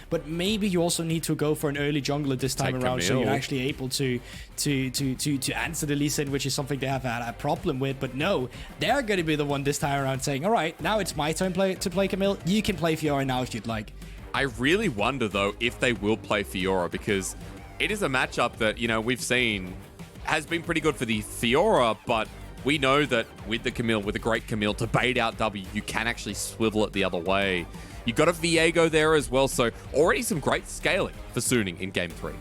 but maybe you also need to go for an early jungler this time around, so you're actually able to answer the Lee Sin, which is something they have had a problem with. But no, they're going to be the one this time around saying, all right, now it's my turn to play Camille. You can play Fiora now if you'd like. I really wonder, though, if they will play Fiora, because it is a matchup that, you know, we've seen has been pretty good for the Fiora, but we know that with the Camille, with a great Camille, to bait out W, you can actually swivel it the other way. You got a Viego there as well, so already some great scaling for Suning in Game 3.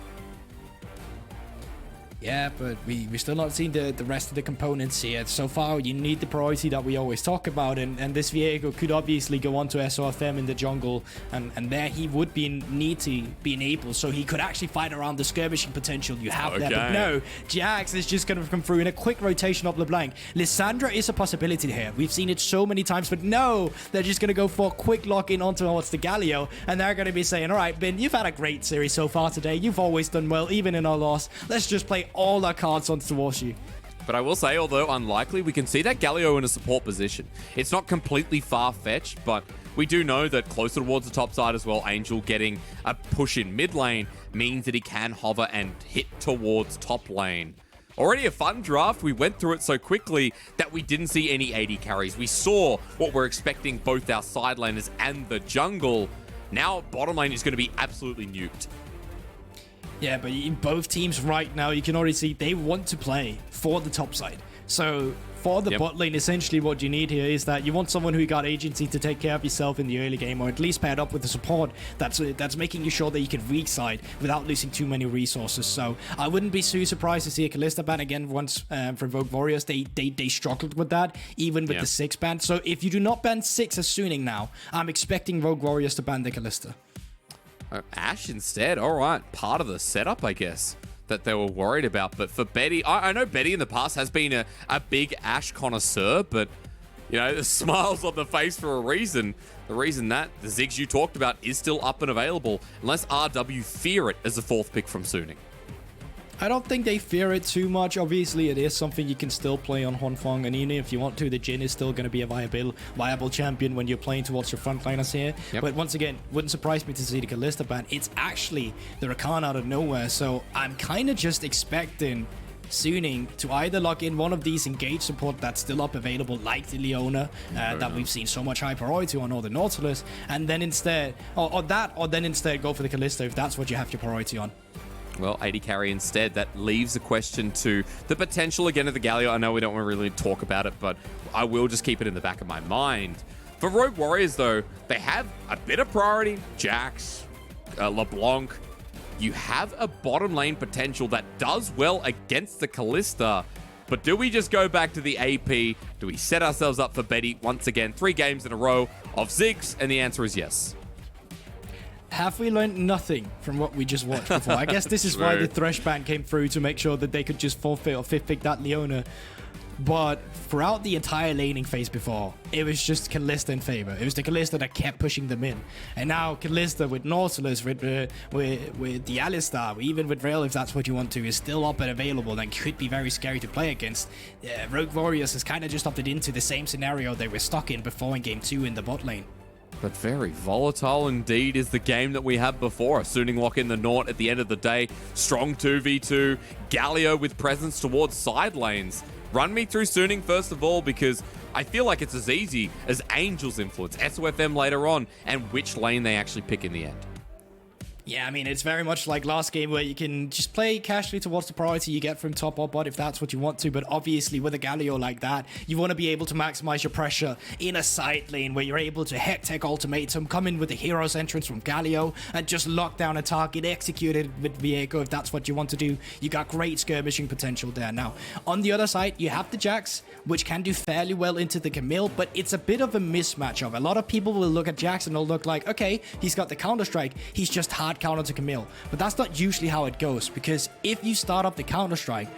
Yeah, but we're still not seeing the rest of the components here. So far, you need the priority that we always talk about, and this Viego could obviously go on to SofM in the jungle, and there he would need to be enabled, so he could actually fight around the skirmishing potential you have there. But no, Jax is just going to come through in a quick rotation of LeBlanc. Lissandra is a possibility here. We've seen it so many times, but no, they're just going to go for a quick lock-in onto towards the Galio, and they're going to be saying, all right, Bin, you've had a great series so far today. You've always done well, even in our loss. Let's just play all our cards on towards you. But I will say, although unlikely, we can see that Galio in a support position. It's not completely far-fetched, but we do know that closer towards the top side as well, Angel getting a push in mid lane means that he can hover and hit towards top lane. Already a fun draft. We went through it so quickly that we didn't see any AD carries. We saw what we're expecting both our side laners and the jungle. Now bottom lane is going to be absolutely nuked. Yeah, but in both teams right now, you can already see they want to play for the top side. So for the bot lane, essentially what you need here is that you want someone who got agency to take care of yourself in the early game, or at least paired up with the support that's making you sure that you can weak side without losing too many resources. So I wouldn't be too surprised to see a Kalista ban again once for Rogue Warriors. They struggled with that, even with the 6 ban. So if you do not ban 6 as Suning now, I'm expecting Rogue Warriors to ban the Kalista. Ashe instead. All right. Part of the setup, I guess, that they were worried about. But for Betty, I know Betty in the past has been a big Ashe connoisseur, but, you know, the smiles on the face for a reason. The reason that the Ziggs you talked about is still up and available, unless RW fear it as a 4th pick from Suning. I don't think they fear it too much. Obviously, it is something you can still play on Huanfeng, and even if you want to, the Jhin is still going to be a viable champion when you're playing towards your frontliners here. But once again, wouldn't surprise me to see the Kalista ban. It's actually the Rakan out of nowhere, so I'm kind of just expecting Suning to either lock in one of these engage support that's still up available, like the Leona that we've seen so much high priority on, or the Nautilus, and then instead, or then instead go for the Kalista if that's what you have your priority on. Well, AD carry instead. That leaves a question to the potential again of the Galio. I know we don't want to really talk about it, but I will just keep it in the back of my mind. For Rogue Warriors, though, they have a bit of priority. Jax, LeBlanc. You have a bottom lane potential that does well against the Kalista. But do we just go back to the AP? Do we set ourselves up for Betty once again? 3 games in a row of Ziggs? And the answer is yes. Have we learned nothing from what we just watched before? I guess this is why the Thresh ban came through, to make sure that they could just forfeit or 5th pick that Leona. But throughout the entire laning phase before, it was just Kalista in favor. It was the Kalista that kept pushing them in. And now Kalista with Nautilus, with the Alistar, even with Rail, if that's what you want to, is still up and available and could be very scary to play against. Rogue Warriors has kind of just opted into the same scenario they were stuck in before in Game 2 in the bot lane. But very volatile indeed is the game that we had before. Suning lock in the Naut at the end of the day. Strong 2v2. Galio with presence towards side lanes. Run me through Suning first of all, because I feel like it's as easy as Angel's influence, SofM later on, and which lane they actually pick in the end. Yeah, I mean, it's very much like last game where you can just play casually towards the priority you get from top or bot if that's what you want to. But obviously, with a Galio like that, you want to be able to maximize your pressure in a side lane where you're able to tech ultimatum, come in with the hero's entrance from Galio, and just lock down a target, execute it with Viego if that's what you want to do. You got great skirmishing potential there. Now, on the other side, you have the Jax, which can do fairly well into the Camille, but it's a bit of a mismatch of. A lot of people will look at Jax and they'll look like, okay, he's got the Counter-Strike, he's just hard counter to Camille. But that's not usually how it goes, because if you start up the Counter-Strike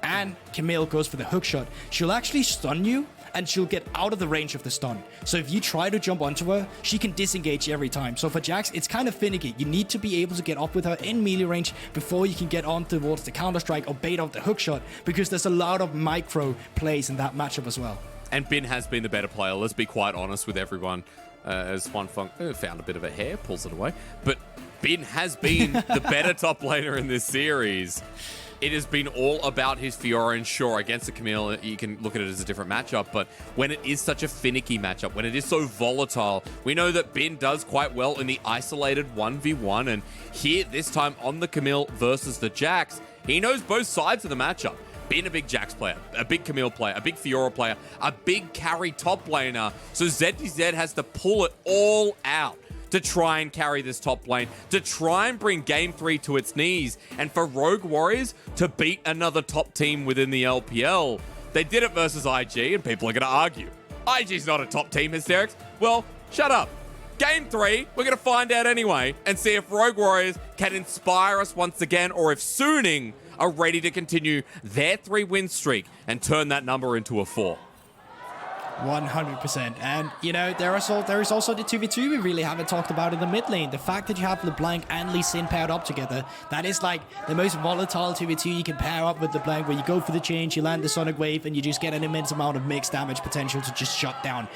and Camille goes for the hookshot, she'll actually stun you and she'll get out of the range of the stun. So if you try to jump onto her, she can disengage every time. So for Jax, it's kind of finicky. You need to be able to get up with her in melee range before you can get on towards the Counter-Strike or bait out the hookshot, because there's a lot of micro plays in that matchup as well. And Bin has been the better player, let's be quite honest with everyone. As Huanfeng found a bit of a hair, pulls it away. But Bin has been the better top laner in this series. It has been all about his Fiora, and sure, against the Camille, you can look at it as a different matchup, but when it is such a finicky matchup, when it is so volatile, we know that Bin does quite well in the isolated 1v1, and here, this time on the Camille versus the Jax, he knows both sides of the matchup. Bin a big Jax player, a big Camille player, a big Fiora player, a big carry top laner, so ZDZ has to pull it all out to try and carry this top lane, to try and bring Game 3 to its knees, and for Rogue Warriors to beat another top team within the LPL. They did it versus IG, and people are going to argue. IG's not a top team, Hysterics. Well, shut up. Game 3, we're going to find out anyway, and see if Rogue Warriors can inspire us once again, or if Suning are ready to continue their 3-win streak and turn that number into a 4. 100%. And, you know, there is also the 2v2 we really haven't talked about in the mid lane. The fact that you have LeBlanc and Lee Sin paired up together, that is like the most volatile 2v2 you can pair up with LeBlanc, where you go for the change, you land the Sonic Wave, and you just get an immense amount of mixed damage potential to just shut down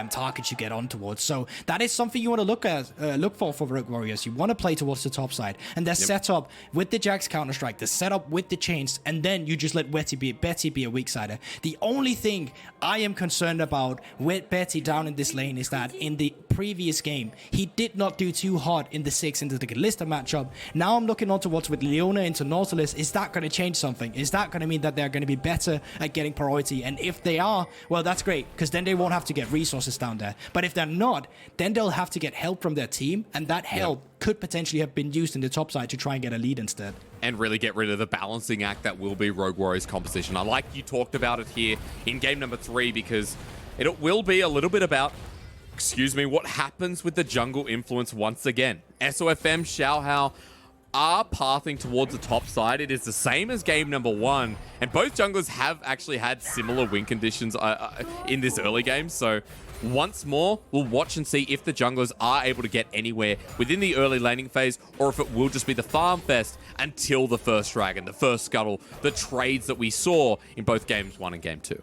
targets you get on towards. So that is something you want to look for Rogue Warriors. You want to play towards the top side. And they're set up with the Jax Counter-Strike, they're set up with the chains, and then you just let Betty be a weak sider. The only thing I am concerned about with Betty down in this lane is that in the previous game, he did not do too hot in the 6 into the Kalista matchup. Now I'm looking on towards with Leona into Nautilus. Is that going to change something? Is that going to mean that they're going to be better at getting priority? And if they are, well, that's great, because then they won't have to get resources down there. But if they're not, then they'll have to get help from their team, and that help could potentially have been used in the top side to try and get a lead instead. And really get rid of the balancing act that will be Rogue Warriors composition. I like you talked about it here in game number 3, because it will be a little bit about, what happens with the jungle influence once again. SofM, Xiaohao are pathing towards the top side. It is the same as game number 1, and both junglers have actually had similar win conditions in this early game, so once more, we'll watch and see if the junglers are able to get anywhere within the early laning phase, or if it will just be the farm fest until the first dragon, the first scuttle, the trades that we saw in both games 1 and game 2.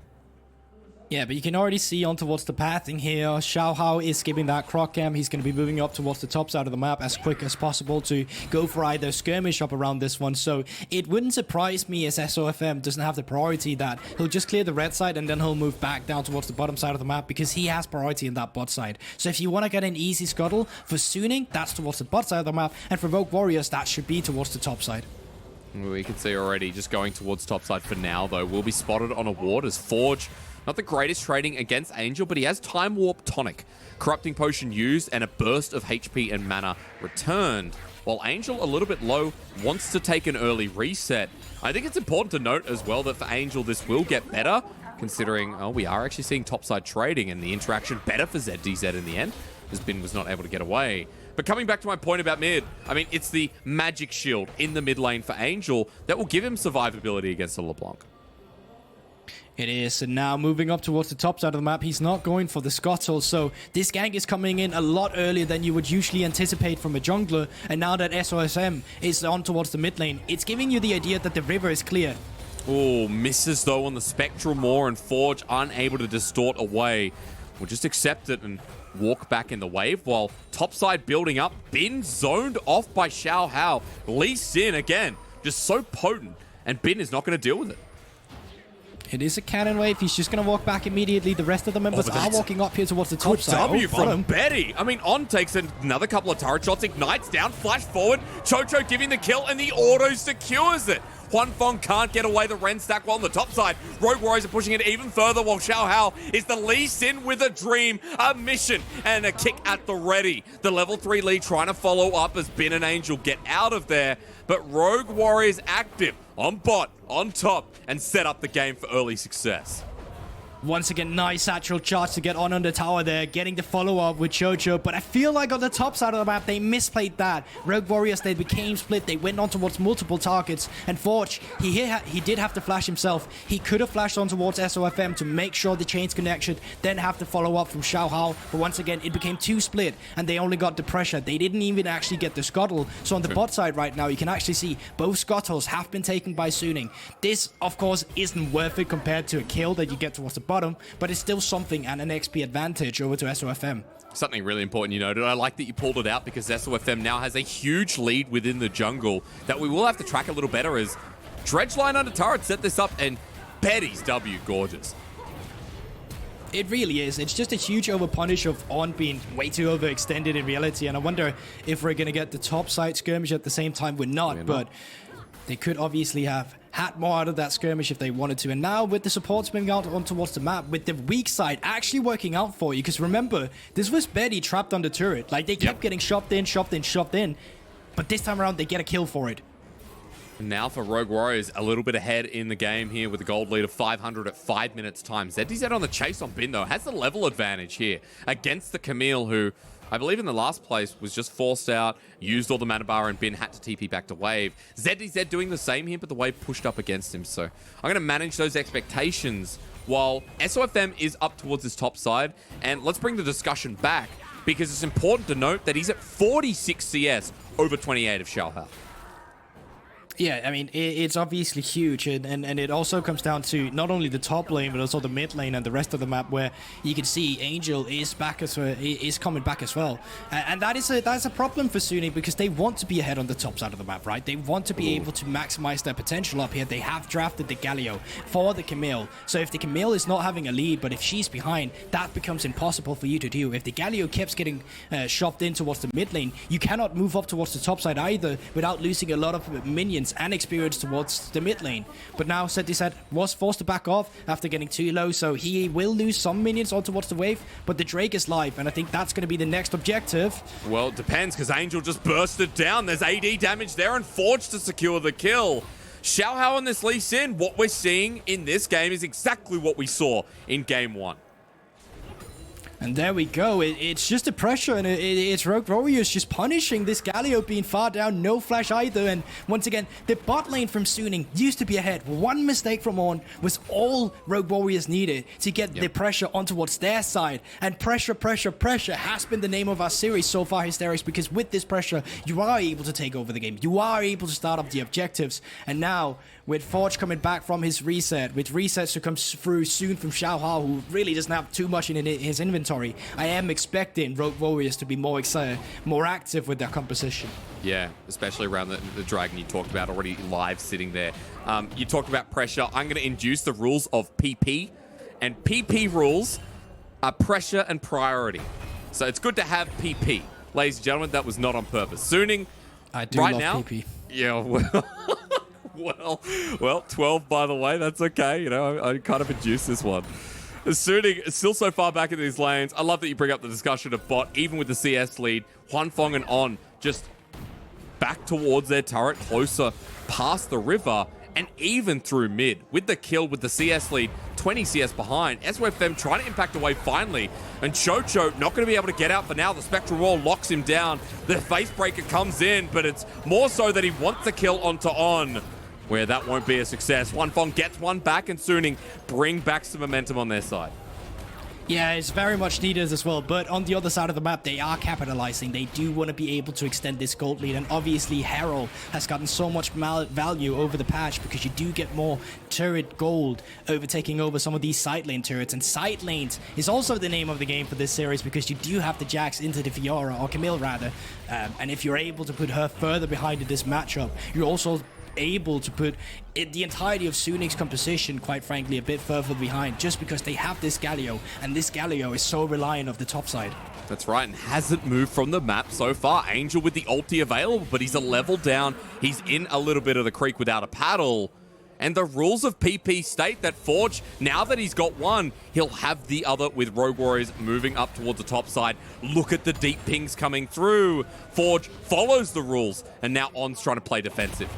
Yeah, but you can already see on towards the pathing here. Xiaohao is skipping that croc cam. He's going to be moving up towards the top side of the map as quick as possible to go for either skirmish up around this one. So it wouldn't surprise me as SofM doesn't have the priority that he'll just clear the red side and then he'll move back down towards the bottom side of the map, because he has priority in that bot side. So if you want to get an easy scuttle for Suning, that's towards the bot side of the map, and for Rogue Warriors, that should be towards the top side. We can see already just going towards top side for now, though. Will be spotted on a ward as Forge, not the greatest trading against Angel, but he has Time Warp Tonic, Corrupting Potion used, and a burst of HP and mana returned. While Angel, a little bit low, wants to take an early reset. I think it's important to note as well that for Angel, this will get better, considering, we are actually seeing topside trading and the interaction better for ZDZ in the end, as Bin was not able to get away. But coming back to my point about mid, it's the magic shield in the mid lane for Angel that will give him survivability against the LeBlanc. It is, and now moving up towards the top side of the map, he's not going for the scuttle, so this gank is coming in a lot earlier than you would usually anticipate from a jungler, and now that SofM is on towards the mid lane, it's giving you the idea that the river is clear. Oh, misses though on the Spectral Maw, and Forge unable to distort away. We'll just accept it and walk back in the wave, while topside building up. Bin zoned off by Xiaohao. Lee Sin again, just so potent, and Bin is not going to deal with it. It is a cannon wave. He's just going to walk back immediately. The rest of the members are walking up here towards the top side. W from Betty. On takes another couple of turret shots, ignites down, flash forward. Chocho giving the kill, and the auto secures it. Huanfeng can't get away the Ren stack while on the top side. Rogue Warriors are pushing it even further, while Xiaohao is the Lee Sin with a dream, a mission, and a kick at the ready. The level 3 Lee trying to follow up as Bin and Angel get out of there, but Rogue Warriors active on bot, on top, and set up the game for early success. Once again, nice satchel charge to get on the tower there, getting the follow-up with Chocho, but I feel like on the top side of the map, they misplayed that. Rogue Warriors, they became split, they went on towards multiple targets, and Forge, he did have to flash himself. He could have flashed on towards SofM to make sure the chain's connection, then have the follow-up from Xiaohao, but once again, it became too split, and they only got the pressure. They didn't even actually get the scuttle, so on the bot side right now, you can actually see both scuttles have been taken by Suning. This, of course, isn't worth it compared to a kill that you get towards the bottom, but it's still something and an XP advantage over to SofM. Something really important you noted. I like that you pulled it out because SofM now has a huge lead within the jungle that we will have to track a little better as Dredgeline under turret set this up, and Betty's W gorgeous. It really is. It's just a huge overpunish of On being way too overextended in reality, and I wonder if we're going to get the top side skirmish at the same time. We're not, but they could obviously have had more out of that skirmish if they wanted to. And now with the supports moving out on towards the map, with the weak side actually working out for you, because remember, this was Betty trapped on the turret. Like, they kept getting shoved in, but this time around they get a kill for it. Now for Rogue Warriors, a little bit ahead in the game here with a gold lead of 500 at 5 minutes time. ZDZ on the chase on Bin, though, has the level advantage here against the Camille, who I believe in the last place was just forced out, used all the mana bar, and Bin had to TP back to Wave. ZDZ doing the same here, but the Wave pushed up against him. So I'm going to manage those expectations while SofM is up towards this top side. And let's bring the discussion back, because it's important to note that he's at 46 CS over 28 of Xiaohao. Yeah, I mean, it's obviously huge, and it also comes down to not only the top lane, but also the mid lane and the rest of the map, where you can see Angel is back as well, is coming back as well, and that's a problem for Suning, because they want to be ahead on the top side of the map, right? They want to be able to maximize their potential up here. They have drafted the Galio for the Camille, so if the Camille is not having a lead, but if she's behind, that becomes impossible for you to do. If the Galio keeps getting shoved in towards the mid lane, you cannot move up towards the top side either without losing a lot of minions and experience towards the mid lane. But now ZDZ was forced to back off after getting too low, so he will lose some minions on towards the wave, but the Drake is live, and I think that's going to be the next objective. Well, it depends, because Angel just bursted down. There's AD damage there, and Forge to secure the kill. Xiaohao on this Lee Sin, what we're seeing in this game is exactly what we saw in game 1. And there we go. It's just the pressure, and it's Rogue Warriors just punishing this Galio being far down, no flash either. And once again, the bot lane from Suning used to be ahead. One mistake from On was all Rogue Warriors needed to get the pressure on towards their side. And pressure has been the name of our series so far, Hysterics, because with this pressure, you are able to take over the game. You are able to start up the objectives. And now, with Forge coming back from his reset, with resets to come through soon from Xiaohao, who really doesn't have too much in his inventory, I am expecting Rogue Warriors to be more active with their composition. Yeah, especially around the dragon you talked about already live sitting there. You talked about pressure. I'm going to induce the rules of PP, and PP rules are pressure and priority. So it's good to have PP. Ladies and gentlemen, that was not on purpose. Suning, I do right love now, PP. Yeah, well, 12 by the way, that's okay. You know, I kind of induced this one. Suning still so far back in these lanes. I love that you bring up the discussion of bot, even with the CS lead. Huanfeng and On just back towards their turret, closer past the river, and even through mid. With the kill, with the CS lead, 20 CS behind. SofM trying to impact away finally, and Chocho not going to be able to get out for now. The Spectral Wall locks him down. The Facebreaker comes in, but it's more so that he wants the kill onto On, where that won't be a success. Huanfeng gets one back, and Suning bring back some momentum on their side. Yeah, it's very much needed as well, but on the other side of the map, they are capitalizing. They do want to be able to extend this gold lead, and obviously Herald has gotten so much value over the patch, because you do get more turret gold over taking over some of these side lane turrets, and side lanes is also the name of the game for this series, because you do have the Jax into the Fiora, or Camille rather, and if you're able to put her further behind in this matchup, you're also able to put the entirety of Suning's composition, quite frankly, a bit further behind, just because they have this Galio, and this Galio is so reliant of the top side. That's right, and hasn't moved from the map so far. Angel with the ulti available, but he's a level down. He's in a little bit of the creek without a paddle. And the rules of PP state that Forge, now that he's got one, he'll have the other, with Rogue Warriors moving up towards the top side. Look at the deep pings coming through. Forge follows the rules, and now On's trying to play defensive.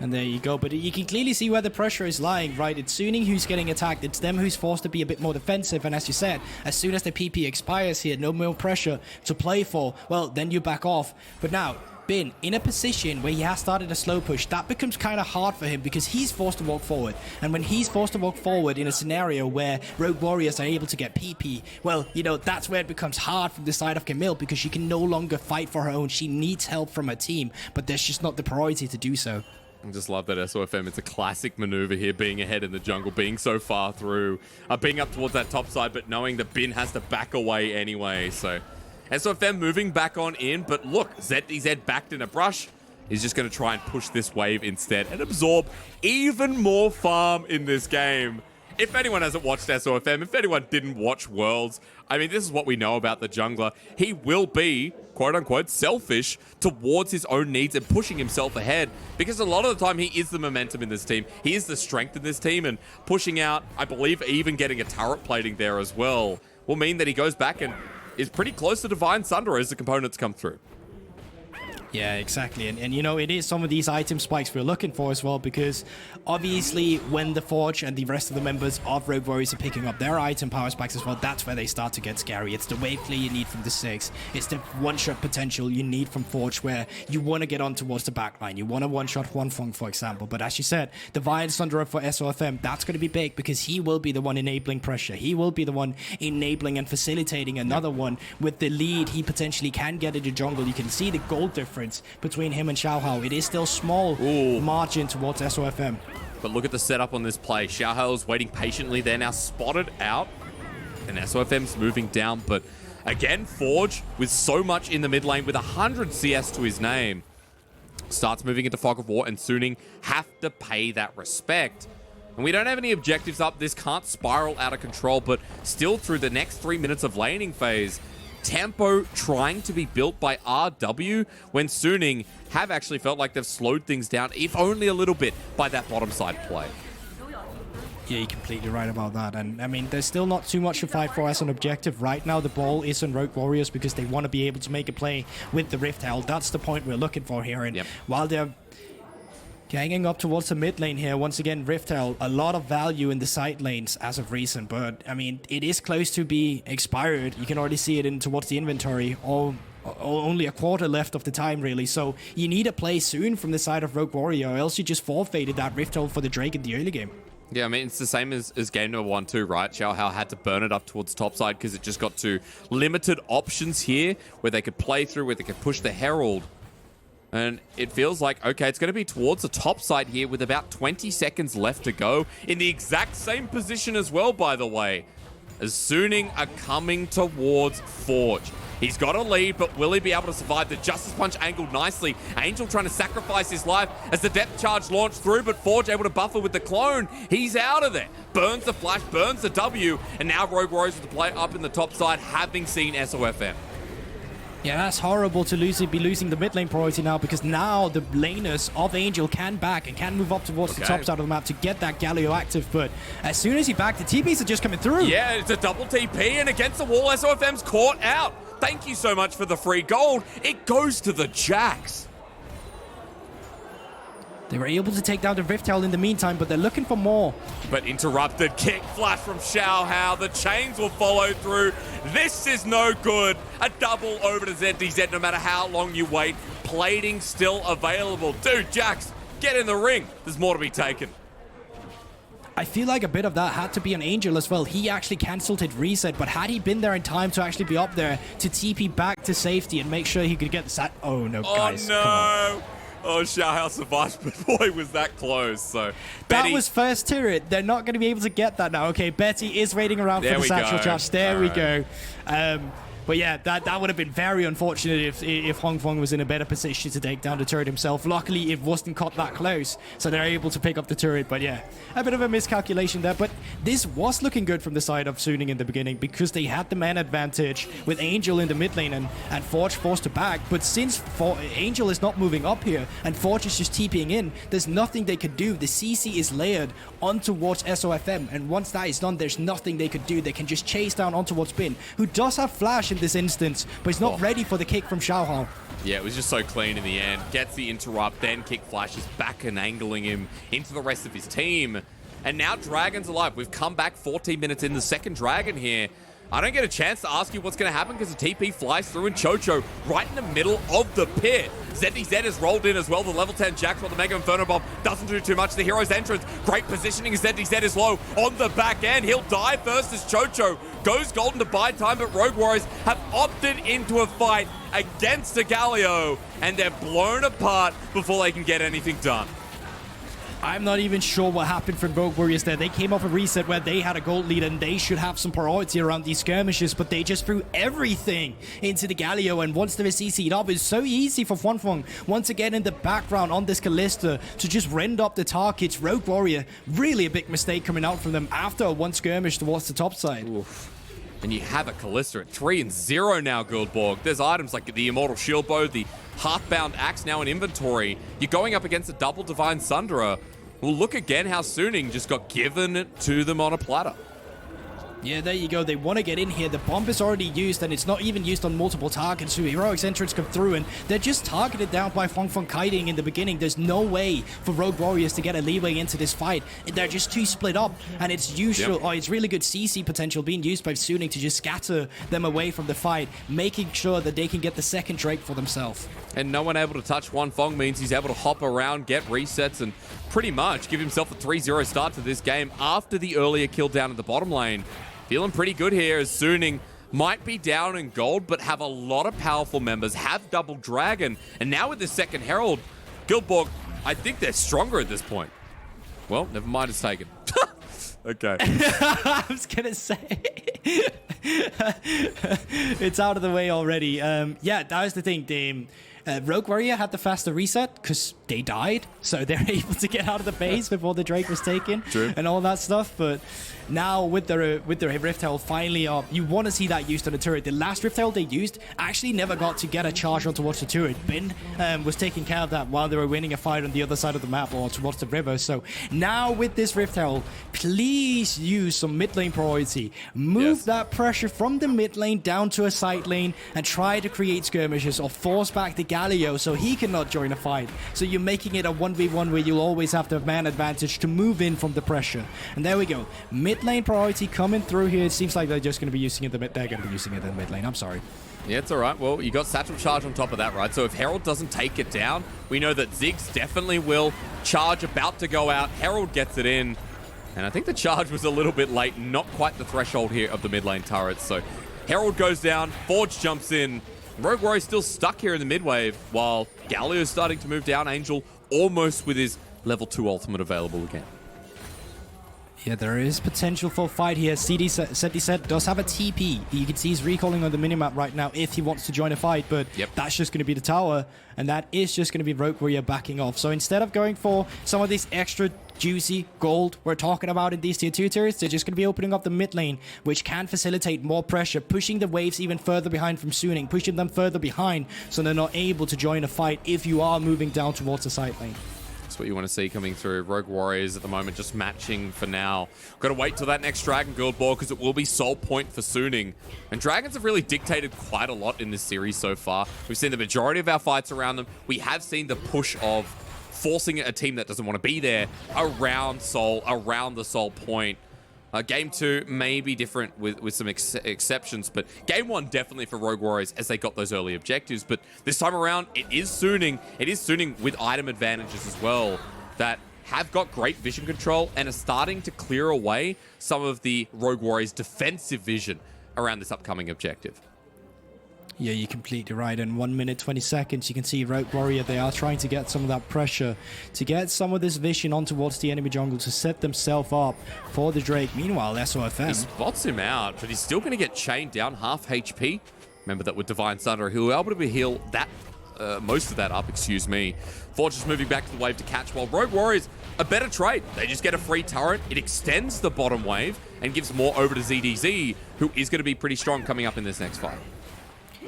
And there you go, but you can clearly see where the pressure is lying, right? It's Suning who's getting attacked, it's them who's forced to be a bit more defensive, and as you said, as soon as the PP expires here, no more pressure to play for, well, then you back off. But now, Bin, in a position where he has started a slow push, that becomes kind of hard for him, because he's forced to walk forward. And when he's forced to walk forward in a scenario where Rogue Warriors are able to get PP, well, you know, that's where it becomes hard from the side of Camille, because she can no longer fight for her own. She needs help from her team, but there's just not the priority to do so. I just love that SofM. It's a classic maneuver here, being ahead in the jungle, being so far through, being up towards that top side, but knowing that Bin has to back away anyway. So SofM moving back on in, but look, ZDZ backed in a brush. He's just going to try and push this wave instead and absorb even more farm in this game. If anyone hasn't watched SofM, if anyone didn't watch Worlds, I mean, this is what we know about the jungler. He will be, quote-unquote, selfish towards his own needs and pushing himself ahead, because a lot of the time he is the momentum in this team. He is the strength in this team, and pushing out, I believe even getting a turret plating there as well, will mean that he goes back and is pretty close to Divine Sunder as the components come through. Yeah, exactly. And you know, it is some of these item spikes we're looking for as well, because obviously when the Forge and the rest of the members of Rogue Warriors are picking up their item power spikes as well, that's where they start to get scary. It's the wave clear you need from the Ziggs. It's the one-shot potential you need from Forge, where you want to get on towards the backline. You want to one-shot Huanfeng, for example. But as you said, Divine Sunder for SofM, that's going to be big, because he will be the one enabling pressure. He will be the one enabling and facilitating another one with the lead he potentially can get in the jungle. You can see the gold difference between him and Xiaohao. It is still small margin towards SofM. But look at the setup on this play. Xiaohao is waiting patiently. They're now spotted out, and SofM's moving down. But again, Forge, with so much in the mid lane, with 100 CS to his name, starts moving into Fog of War, and Suning have to pay that respect. And we don't have any objectives up. This can't spiral out of control, but still through the next 3 minutes of laning phase, tempo trying to be built by RW, when Suning have actually felt like they've slowed things down, if only a little bit, by that bottom side play. Yeah, you're completely right about that. And I mean, there's still not too much to fight for as an objective. Right now, the ball is on Rogue Warriors because they want to be able to make a play with the Rift Herald. That's the point we're looking for here. And while they're ganging up towards the mid lane here, once again, Rift Herald, a lot of value in the side lanes as of recent, but I mean, it is close to be expired. You can already see it in towards the inventory. Only a quarter left of the time, really. So you need a play soon from the side of Rogue Warrior, or else you just forfeited that Rift Herald for the Drake in the early game. Yeah, I mean, it's the same as game number 1 too, right? Xiaohao had to burn it up towards topside because it just got to limited options here where they could play through, where they could push the Herald. And it feels like, okay, it's going to be towards the top side here with about 20 seconds left to go. In the exact same position as well, by the way, as Suning are coming towards Forge. He's got a lead, but will he be able to survive? The Justice Punch angled nicely. Angel trying to sacrifice his life as the depth charge launched through, but Forge able to buffer with the clone. He's out of there. Burns the flash, burns the W, and now Rogue Warriors with the play up in the top side, having seen SofM. Yeah, that's horrible to be losing the mid lane priority now, because now the laners of Angel can back and can move up towards the top side of the map to get that Galio active. But as soon as he backed, the TPs are just coming through. Yeah, it's a double TP, and against the wall, SofM's caught out. Thank you so much for the free gold. It goes to the Jacks. They were able to take down the Rift Herald in the meantime, but they're looking for more. But interrupted, kick flash from Xiaohao. The chains will follow through. This is no good. A double over to ZDZ no matter how long you wait. Plating still available. Dude, Jax, get in the ring. There's more to be taken. I feel like a bit of that had to be an Angel as well. He actually cancelled his reset, but had he been there in time to actually be up there to TP back to safety and make sure he could get the sat. Oh no, guys. Oh no. Oh, Xiaohao survived, but boy, was that close. So Betty, that was first turret. They're not going to be able to get that now. Okay, Betty is waiting around for the satchel charge. There we go. But yeah, that would have been very unfortunate if Huanfeng was in a better position to take down the turret himself. Luckily, it wasn't caught that close, so they're able to pick up the turret. But yeah, a bit of a miscalculation there. But this was looking good from the side of Suning in the beginning, because they had the man advantage with Angel in the mid lane and Forge forced to back. But since Angel is not moving up here and Forge is just TPing in, there's nothing they could do. The CC is layered on towards SofM, and once that is done, there's nothing they could do. They can just chase down on towards Bin, who does have flash in this instance, but he's not ready for the kick from Xiaohao. Yeah, it was just so clean in the end. Gets the interrupt, then kick flashes back and angling him into the rest of his team. And now Dragon's alive. We've come back 14 minutes in the second Dragon here. I don't get a chance to ask you what's going to happen because the TP flies through, and QiuQiu right in the middle of the pit. ZDZ has rolled in as well. The level 10 Jax while the Mega Inferno Bomb doesn't do too much. The hero's entrance, great positioning as ZDZ is low on the back end. He'll die first as QiuQiu goes golden to buy time, but Rogue Warriors have opted into a fight against the Galio, and they're blown apart before they can get anything done. I'm not even sure what happened from Rogue Warriors there. They came off a reset where they had a gold lead and they should have some priority around these skirmishes, but they just threw everything into the Galio, and once they're CC'd up, it's so easy for Huanfeng once again in the background on this Kalista to just rend up the targets. Rogue Warrior, really a big mistake coming out from them after a one skirmish towards the top side. Oof. And you have a Kalista at 3-0 now, Guldborg. There's items like the Immortal Shield Bow, the Hearthbound Axe now in inventory. You're going up against a double Divine Sunderer. Well, look again how Suning just got given to them on a platter. Yeah, there you go. They want to get in here. The bomb is already used, and it's not even used on multiple targets. So Heroic's entrance come through, and they're just targeted down by Huanfeng kiting in the beginning. There's no way for Rogue Warriors to get a leeway into this fight. They're just too split up, and it's usual. Oh, it's really good CC potential being used by Suning to just scatter them away from the fight, making sure that they can get the second Drake for themselves. And no one able to touch Huanfeng means he's able to hop around, get resets, and pretty much give himself a 3-0 start to this game after the earlier kill down at the bottom lane. Feeling pretty good here as Suning might be down in gold, but have a lot of powerful members, have double dragon, and now with the second Herald, Guldborg, I think they're stronger at this point. Well, never mind, it's taken. Okay. I was gonna say it's out of the way already. Yeah, that was the thing. Rogue Warrior had the faster reset because they died, so they're able to get out of the base before the Drake was taken. True. And all that stuff. But now with the Rift Herald finally up, you want to see that used on the turret. The last Rift Herald they used actually never got to get a charge on towards the turret. Bin was taking care of that while they were winning a fight on the other side of the map or towards the river. So now with this Rift Herald, please use some mid lane priority. Move that pressure from the mid lane down to a side lane and try to create skirmishes or force back the Galio so he cannot join a fight. So you're making it a 1v1 where you'll always have the man advantage to move in from the pressure. And there we go. Mid lane priority coming through here. It seems like they're just going to be using it. They're going to be using it in mid lane. I'm sorry. Yeah, it's all right. Well, you got Satchel Charge on top of that, right? So if Herald doesn't take it down, we know that Ziggs definitely will. Charge about to go out. Herald gets it in. And I think the charge was a little bit late. Not quite the threshold here of the mid lane turrets. So Herald goes down. Forge jumps in. Rogue Warrior still stuck here in the mid wave, while Galio is starting to move down. Angel almost with his level 2 ultimate available again. Yeah, there is potential for a fight here. CD said does have a TP. You can see he's recalling on the minimap right now if he wants to join a fight, but that's just going to be the tower, and that is just going to be Rogue Warrior backing off. So instead of going for some of these extra juicy gold we're talking about in these tier 2 tiers, they're just going to be opening up the mid lane, which can facilitate more pressure, pushing the waves even further behind from Suning, pushing them further behind so they're not able to join a fight if you are moving down towards the side lane. That's what you want to see coming through. Rogue Warriors at the moment just matching for now. Got to wait till that next Dragon Guildborg because it will be soul point for Suning. And Dragons have really dictated quite a lot in this series so far. We've seen the majority of our fights around them. We have seen the push of forcing a team that doesn't want to be there around Soul, around the Soul point. Game 2 may be different with some exceptions, but Game 1 definitely for Rogue Warriors as they got those early objectives. But this time around, it is Suning. It is Suning with item advantages as well that have got great vision control and are starting to clear away some of the Rogue Warriors' defensive vision around this upcoming objective. Yeah, you're completely right. In 1 minute, 20 seconds, you can see Rogue Warrior, they are trying to get some of that pressure, to get some of this vision on towards the enemy jungle, to set themselves up for the Drake. Meanwhile, SofM. He spots him out, but he's still going to get chained down, half HP. Remember that with Divine Thunder, he'll be able to heal that, most of that up, excuse me. Forge is moving back to the wave to catch, while Rogue Warriors, a better trade. They just get a free turret. It extends the bottom wave and gives more over to ZDZ, who is going to be pretty strong coming up in this next fight.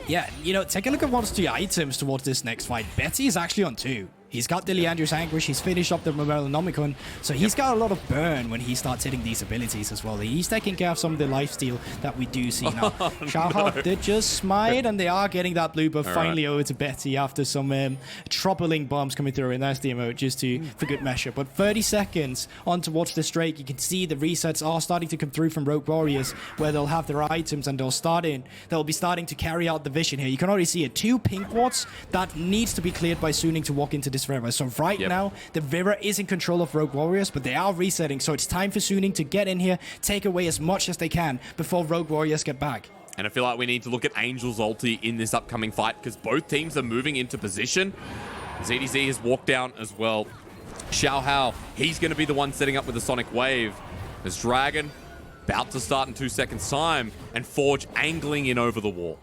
Yeah, you know, take a look at what's the items towards this next fight. Betty is actually on 2. He's got the Leander's Anguish, he's finished up the Nomicon, so he's got a lot of burn when he starts hitting these abilities as well. He's taking care of some of the lifesteal that we do see now. Shahov did just smite, and they are getting that blue buff finally over to Betty after some troubling bombs coming through, and that's the emote just for good measure. But 30 seconds on towards this Drake, you can see the resets are starting to come through from Rogue Warriors, where they'll have their items and they'll be starting to carry out the vision here. You can already see it. 2 pink wards that needs to be cleared by Suning to walk into this river. So right now, the river is in control of Rogue Warriors, but they are resetting. So it's time for Suning to get in here, take away as much as they can before Rogue Warriors get back. And I feel like we need to look at Angel's ulti in this upcoming fight because both teams are moving into position. ZDZ has walked down as well. Xiaohao, he's going to be the one setting up with the Sonic Wave. There's Dragon about to start in 2 seconds time, and Forge angling in over the wall.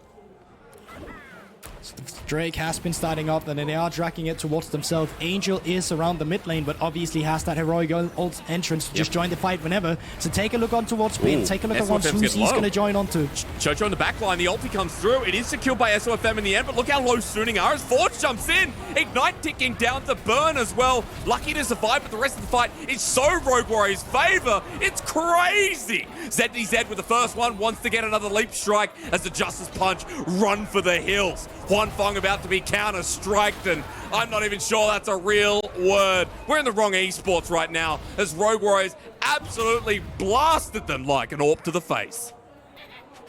Drake has been starting up, and then they are dragging it towards themselves. Angel is around the mid lane, but obviously has that heroic ult entrance to just join the fight whenever. So take a look on towards Pin. Take a look at who he's going to join onto. QiuQiu on the back line. The ulti comes through. It is secured by SofM in the end, but look how low Suning are as Forge jumps in. Ignite ticking down to burn as well. Lucky to survive, but the rest of the fight is so Rogue Warrior's favor. It's crazy. ZDZ with the first one wants to get another leap strike as the Justice Punch run for the hills. Huanfeng about to be counter-striked, and I'm not even sure that's a real word. We're in the wrong esports right now as Rogue Warriors absolutely blasted them like an AWP to the face.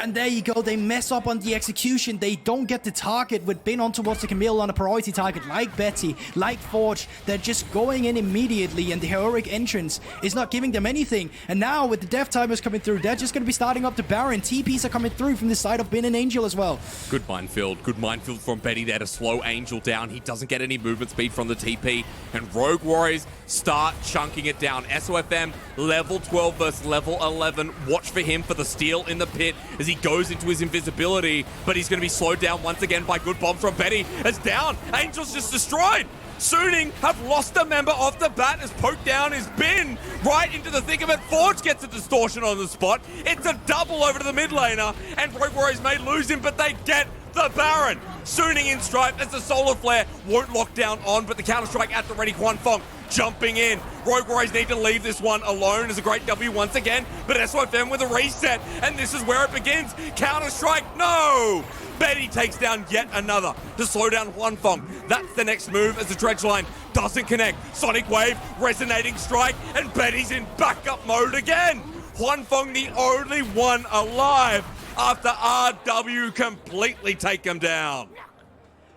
And there you go, they mess up on the execution. They don't get the target with Bin on towards the Camille on a priority target like Betty, like Forge. They're just going in immediately, and the heroic entrance is not giving them anything. And now with the death timers coming through, they're just going to be starting up the Baron. TPs are coming through from the side of Bin and Angel as well. Good minefield from Betty there to slow Angel down. He doesn't get any movement speed from the TP, and Rogue Warriors start chunking it down. SofM level 12 versus level 11. Watch for him for the steal in the pit as he goes into his invisibility, but he's going to be slowed down once again by good bombs from Betty. It's down. Angel's just destroyed. Suning have lost a member off the bat as poked down his Bin right into the thick of it. Forge gets a distortion on the spot. It's a double over to the mid laner, and Rogue Warriors may lose him, but they get the Baron. Suning in stripe as the Solar Flare won't lock down on, but the Counter-Strike at the ready. Huanfeng jumping in. Rogue Warriors need to leave this one alone as a great W once again, but SofM with a reset, and this is where it begins. Counter-Strike, no! Betty takes down yet another to slow down Huanfeng. That's the next move as the dredge line doesn't connect. Sonic Wave, resonating strike, and Betty's in backup mode again. Huanfeng the only one alive after RW completely take him down.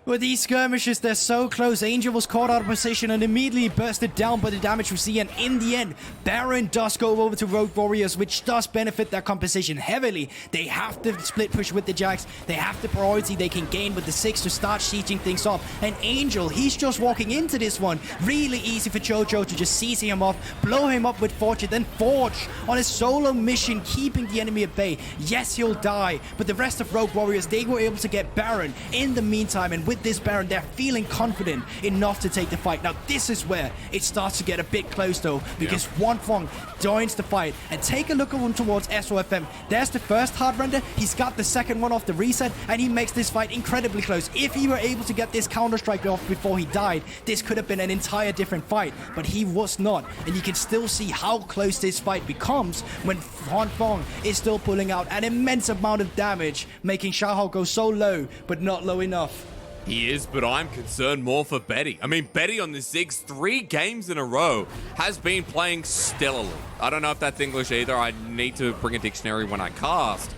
With these skirmishes, they're so close. Angel was caught out of position and immediately bursted down by the damage we see. And in the end, Baron does go over to Rogue Warriors, which does benefit their composition heavily. They have the split push with the Jax. They have the priority they can gain with the Ziggs to start sieging things off. And Angel, he's just walking into this one. Really easy for QiuQiu to just seize him off, blow him up with Forge, then Forge on a solo mission, keeping the enemy at bay. Yes, he'll die, but the rest of Rogue Warriors, they were able to get Baron in the meantime. And with this Baron, they're feeling confident enough to take the fight. Now, this is where it starts to get a bit close, though, because Huanfeng joins the fight. And take a look on towards SofM. There's the first hard render. He's got the second one off the reset, and he makes this fight incredibly close. If he were able to get this Counter-Strike off before he died, this could have been an entire different fight, but he was not. And you can still see how close this fight becomes when Huanfeng is still pulling out an immense amount of damage, making Xiaohao go so low, but not low enough. He is, but I'm concerned more for Betty. I mean, Betty on the Ziggs 3 games in a row has been playing stellarly. I don't know if that's English either. I need to bring a dictionary when I cast.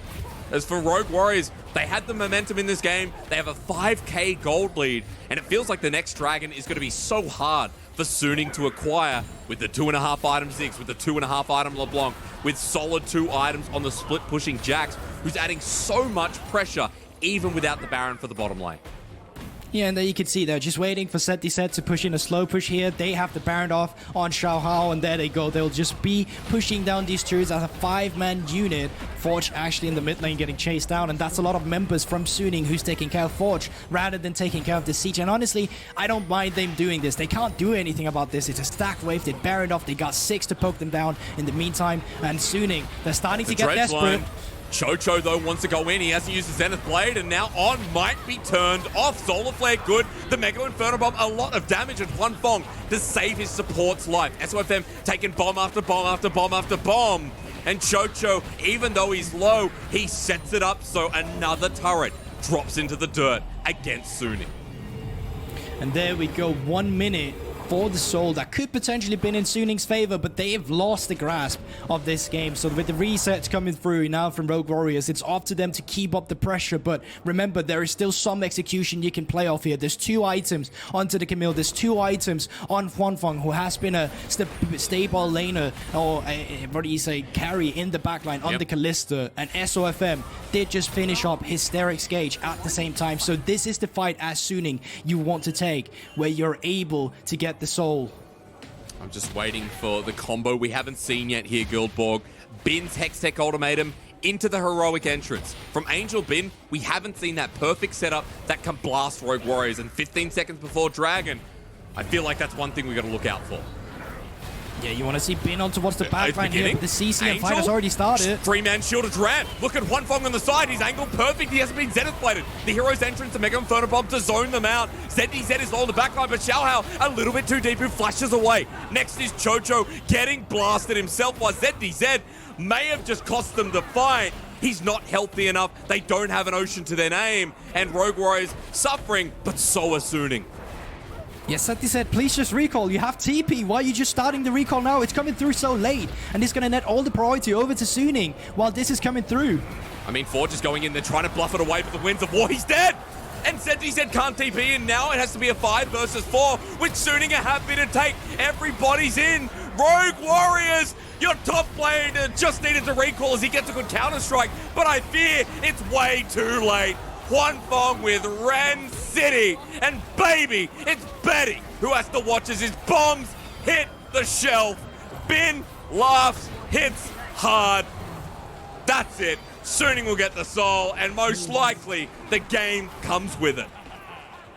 As for Rogue Warriors, they had the momentum in this game. They have a 5k gold lead, and it feels like the next dragon is going to be so hard for Suning to acquire with the 2.5 item Ziggs, with the 2.5 item LeBlanc, with solid 2 items on the split pushing Jax, who's adding so much pressure even without the Baron for the bottom lane. Yeah, and there you can see they're just waiting for ZDZ to push in a slow push here. They have the Baron off on Xiaohao, and there they go. They'll just be pushing down these turrets as a 5-man unit. Forge actually in the mid lane getting chased down, and that's a lot of members from Suning who's taking care of Forge rather than taking care of the siege. And honestly, I don't mind them doing this. They can't do anything about this. It's a stack wave. They Baron off. They got 6 to poke them down in the meantime. And Suning, they're starting to get desperate. QiuQiu, though, wants to go in. He has to use the Zenith Blade, and now On might be turned off. Solar Flare good. The Mega Inferno Bomb, a lot of damage at Huanfeng to save his support's life. SofM taking bomb after bomb after bomb after bomb. And QiuQiu, even though he's low, he sets it up so another turret drops into the dirt against Suning. And there we go, 1 minute for the soul that could potentially been in Suning's favor, but they've lost the grasp of this game. So with the resets coming through now from Rogue Warriors, it's up to them to keep up the pressure. But remember, there is still some execution you can play off here. There's 2 items onto the Camille. There's 2 items on Huanfeng, who has been a stable laner, or what do you say, carry in the backline on the Kalista. And SofM did just finish up Hysterics Gauge at the same time. So this is the fight as Suning you want to take, where you're able to get the soul. I'm just waiting for the combo we haven't seen yet here, Guldborg. Bin's Hextech ultimatum into the heroic entrance. From Angel Bin, we haven't seen that perfect setup that can blast Rogue Warriors. And 15 seconds before Dragon, I feel like that's one thing we got to look out for. Yeah, you want to see Bin on towards the backline here, but the CC and Angel, fight has already started. Three-man shield is ran. Look at Huanfeng on the side. He's angled perfect. He hasn't been Zenith plated. The hero's entrance to Mega Inferno Bomb to zone them out. ZDZ is low on the backline, but Xiaohao a little bit too deep, who flashes away. Next is Chocho getting blasted himself, while ZDZ may have just cost them the fight. He's not healthy enough. They don't have an Ocean to their name. And Rogue Warriors suffering, but so are Suning. Yes, Seti said, please just recall. You have TP. Why are you just starting the recall now? It's coming through so late. And it's going to net all the priority over to Suning while this is coming through. I mean, Forge is going in there trying to bluff it away, but the Winds of War, he's dead! And ZDZ can't TP, and now it has to be a 5 versus 4, with Suning a happy to take. Everybody's in. Rogue Warriors, your top lane just needed to recall as he gets a good counter-strike, but I fear it's way too late. Huanfeng with Ren City, and baby, it's Betty who has to watch as his bombs hit the shelf. Bin laughs, hits hard. That's it. Suning will get the soul, and most likely the game comes with it.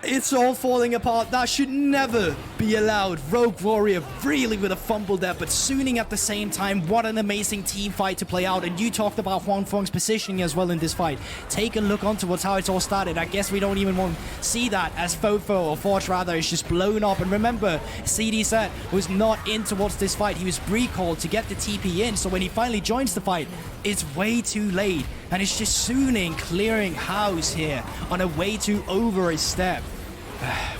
It's all falling apart. That should never be allowed. Rogue Warrior really would have fumbled there, but Suning at the same time, what an amazing team fight to play out. And you talked about Huanfeng's positioning as well in this fight. Take a look onto how it's all started. I guess we don't even want to see that as Fofo, or Forge rather, is just blown up. And remember, CDZ was not in towards this fight. He was recalled to get the TP in, so when he finally joins the fight, it's way too late. And it's just Suning clearing house here on a way too over a step.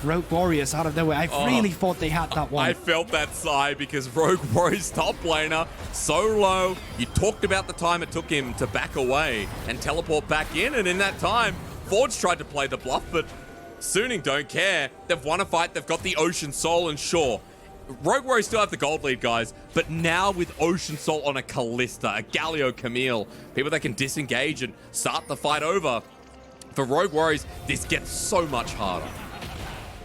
Rogue Warriors out of nowhere. I really thought they had that one. I felt that sigh because Rogue Warriors top laner, so low. You talked about the time it took him to back away and teleport back in, and in that time, Forge tried to play the bluff, but Suning don't care. They've won a fight, they've got the Ocean Soul, and sure, Rogue Warriors still have the gold lead, guys, but now with Ocean Soul on a Kalista, a Galio, Camille, people that can disengage and start the fight over. For Rogue Warriors, this gets so much harder.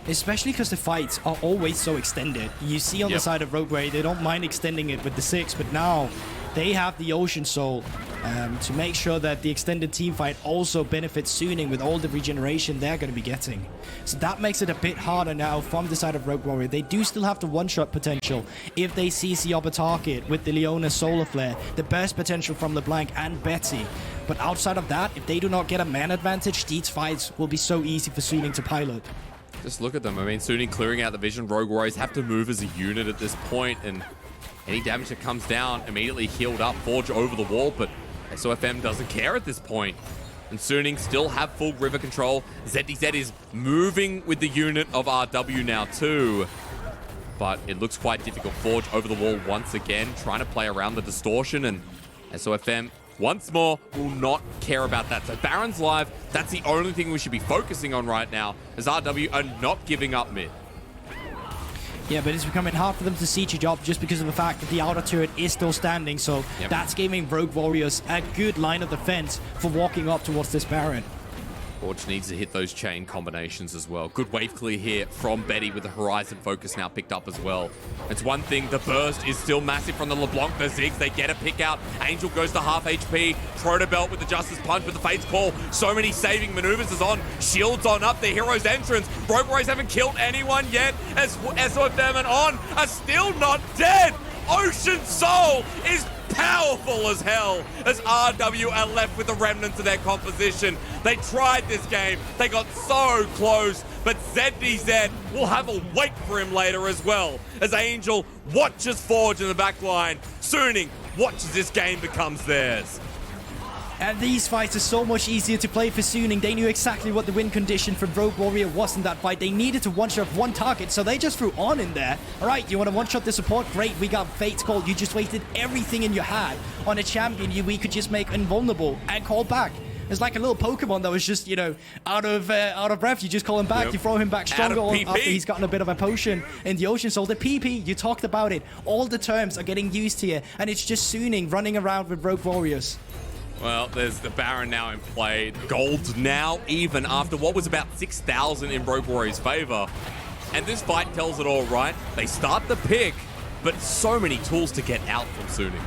Especially because the fights are always so extended. You see on the side of Rogue Warrior, they don't mind extending it with the 6, but now they have the Ocean Soul to make sure that the extended team fight also benefits Suning with all the regeneration they're going to be getting. So that makes it a bit harder now from the side of Rogue Warrior. They do still have the one-shot potential if they CC up a target with the Leona Solar Flare, the burst potential from LeBlanc and Betty. But outside of that, if they do not get a man advantage, these fights will be so easy for Suning to pilot. Just look at them. I mean, Suning clearing out the vision. Rogue Warriors have to move as a unit at this point, and any damage that comes down immediately healed up. Forge over the wall, but SofM doesn't care at this point. And Suning still have full river control. ZDZ is moving with the unit of RW now too. But it looks quite difficult. Forge over the wall once again, trying to play around the distortion, and SofM once more will not care about that. So Baron's live. That's the only thing we should be focusing on right now, as RW are not giving up mid. Yeah, but it's becoming hard for them to siege it up just because of the fact that the outer turret is still standing. So that's giving Rogue Warriors a good line of defense for walking up towards this Baron. Forge needs to hit those chain combinations as well. Good wave clear here from Betty with the Horizon focus now picked up as well. It's one thing, the burst is still massive from the LeBlanc, the Ziggs, they get a pick out. Angel goes to half HP, Protobelt with the Justice Punch with the Fate's Call. So many saving maneuvers is on, shields on up, the hero's entrance. Rogue Warriors haven't killed anyone yet, as SofM and On are still not dead. Ocean Soul is powerful as hell, as RW are left with the remnants of their composition. They tried this game, they got so close, but ZDZ will have a wait for him later as well, as Angel watches Forge in the back line. Suning watches this game becomes theirs. And these fights are so much easier to play for Suning. They knew exactly what the win condition for Rogue Warrior was in that fight. They needed to one-shot one target, so they just threw On in there. All right, you want to one-shot the support? Great, we got Fate's Call. You just wasted everything in your had on a champion we could just make invulnerable and call back. It's like a little Pokemon that was just, you know, out of breath. You just call him back, you throw him back stronger after he's gotten a bit of a potion in the Ocean Soul. The PP, you talked about it. All the terms are getting used here, and it's just Suning running around with Rogue Warriors. Well, there's the Baron now in play. Gold now even after what was about 6,000 in Rogue Warriors' favor. And this fight tells it all, right? They start the pick, but so many tools to get out from Suning.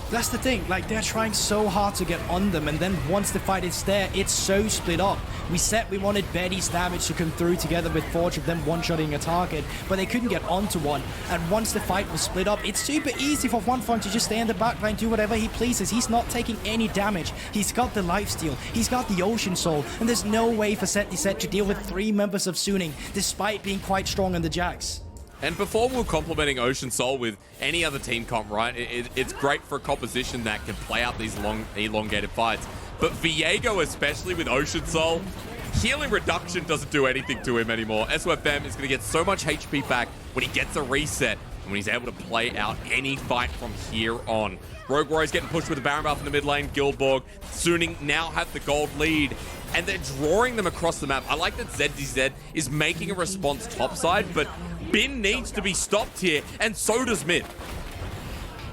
That's the thing, like they're trying so hard to get on them, and then once the fight is there, it's so split up. We said we wanted Betty's damage to come through together with Forge of them one-shotting a target, but they couldn't get onto one. And once the fight was split up, it's super easy for Huanfeng to just stay in the backline, do whatever he pleases. He's not taking any damage. He's got the lifesteal, he's got the Ocean Soul, and there's no way for ZDZ to deal with 3 members of Suning, despite being quite strong on the Jax. And before we were complimenting Ocean Soul with any other team comp, right? It's great for a composition that can play out these long, elongated fights. But Viego, especially with Ocean Soul, healing reduction doesn't do anything to him anymore. SofM is going to get so much HP back when he gets a reset and when he's able to play out any fight from here on. Rogue Warriors getting pushed with the Baron buff in the mid lane. Guldborg, Suning now have the gold lead, and they're drawing them across the map. I like that ZDZ is making a response topside, but Bin needs to be stopped here, and so does mid.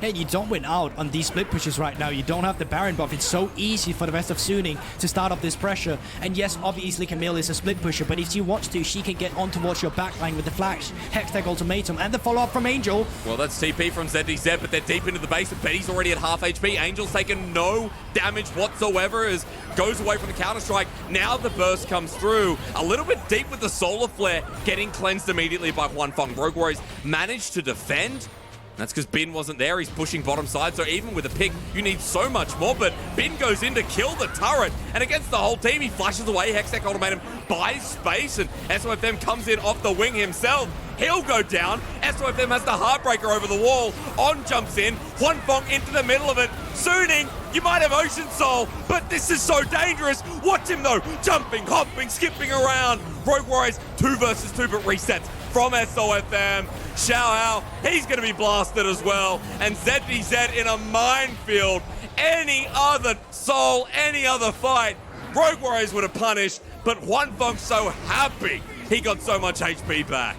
Hey, you don't win out on these split pushes right now. You don't have the Baron buff. It's so easy for the rest of Suning to start up this pressure. And yes, obviously Camille is a split pusher, but if she wants to, she can get on towards your backline with the flash, Hextech ultimatum, and the follow-up from Angel. Well, that's TP from ZDZ, but they're deep into the base, and Betty's already at half HP. Angel's taken no damage whatsoever as goes away from the counter-strike. Now the burst comes through. A little bit deep with the Solar Flare, getting cleansed immediately by Huanfeng. Rogue Warriors managed to defend. That's because Bin wasn't there. He's pushing bottom side, so even with a pick, you need so much more. But Bin goes in to kill the turret, and against the whole team, he flashes away. Hextech ultimatum buys space, and SofM comes in off the wing himself. He'll go down. SofM has the Heartbreaker over the wall. On jumps in. Huanfeng into the middle of it. Suning, you might have Ocean Soul, but this is so dangerous. Watch him though. Jumping, hopping, skipping around. Rogue Warriors 2 versus 2, but resets from SofM. Xiao, he's going to be blasted as well. And ZDZ in a minefield. Any other soul, any other fight, Rogue Warriors would have punished, but Huanfeng's so happy he got so much HP back.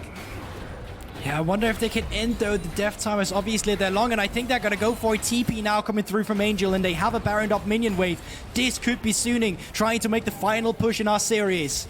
Yeah, I wonder if they can end though. The death time is obviously they're long, and I think they're going to go for a TP now coming through from Angel, and they have a Baron up minion wave. This could be Suning trying to make the final push in our series.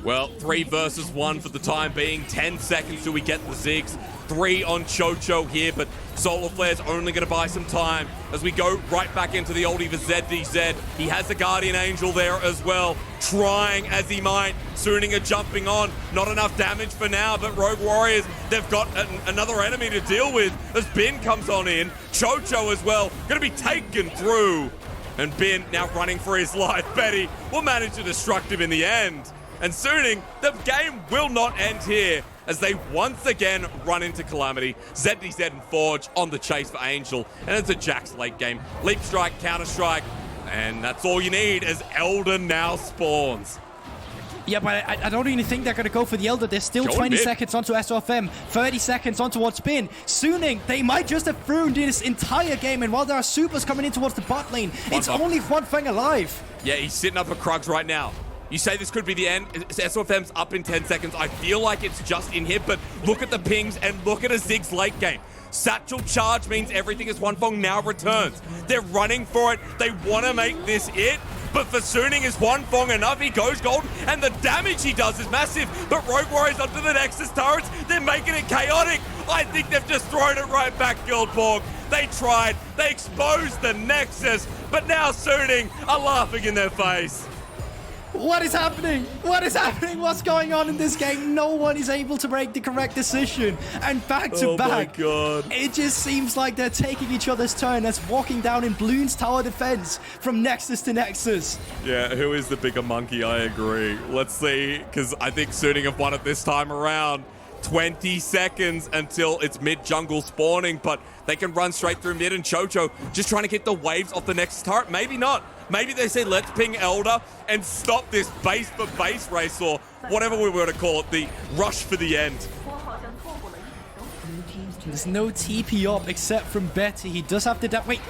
Well, 3 versus 1 for the time being. 10 seconds till we get the Ziggs. 3 on QiuQiu here, but Solar Flare's only going to buy some time as we go right back into the oldie for ZDZ. He has the Guardian Angel there as well, trying as he might. Suning are jumping on. Not enough damage for now, but Rogue Warriors, they've got another enemy to deal with as Bin comes on in. QiuQiu as well, going to be taken through. And Bin now running for his life. Betty will manage to destruct him in the end. And Suning, the game will not end here as they once again run into Calamity. ZDZ and Forge on the chase for Angel. And it's a Jax late game. Leap strike, counter strike, and that's all you need as Elder now spawns. Yeah, but I don't even think they're going to go for the Elder. There's still 20 seconds onto SofM, 30 seconds on towards Bin. Suning, they might just have ruined this entire game, and while there are supers coming in towards the bot lane, it's only Huanfeng alive. Yeah, he's sitting up at Krugs right now. You say this could be the end. SofM's up in 10 seconds. I feel like it's just in here, but look at the pings and look at a Ziggs late game. Satchel charge means everything as Huanfeng now returns. They're running for it. They want to make this it. But for Suning, is Huanfeng enough? He goes gold, and the damage he does is massive. But Rogue Warriors onto the Nexus turrets. They're making it chaotic. I think they've just thrown it right back, Guldborg. They tried. They exposed the Nexus. But now Suning are laughing in their face. What is happening? What is happening? What's going on in this game? No one is able to make the correct decision. And back to back, my God. It just seems like they're taking each other's turn. That's walking down in Bloons tower defense from Nexus to Nexus. Yeah, who is the bigger monkey? I agree. Let's see, because I think Suning have won it this time around. 20 seconds until it's mid-jungle spawning, but they can run straight through mid, and QiuQiu just trying to get the waves off the next turret. Maybe not. Maybe they say, let's ping Elder and stop this base for base race, or whatever we were to call it, the rush for the end. There's no TP up except from Betty. He does have the wait.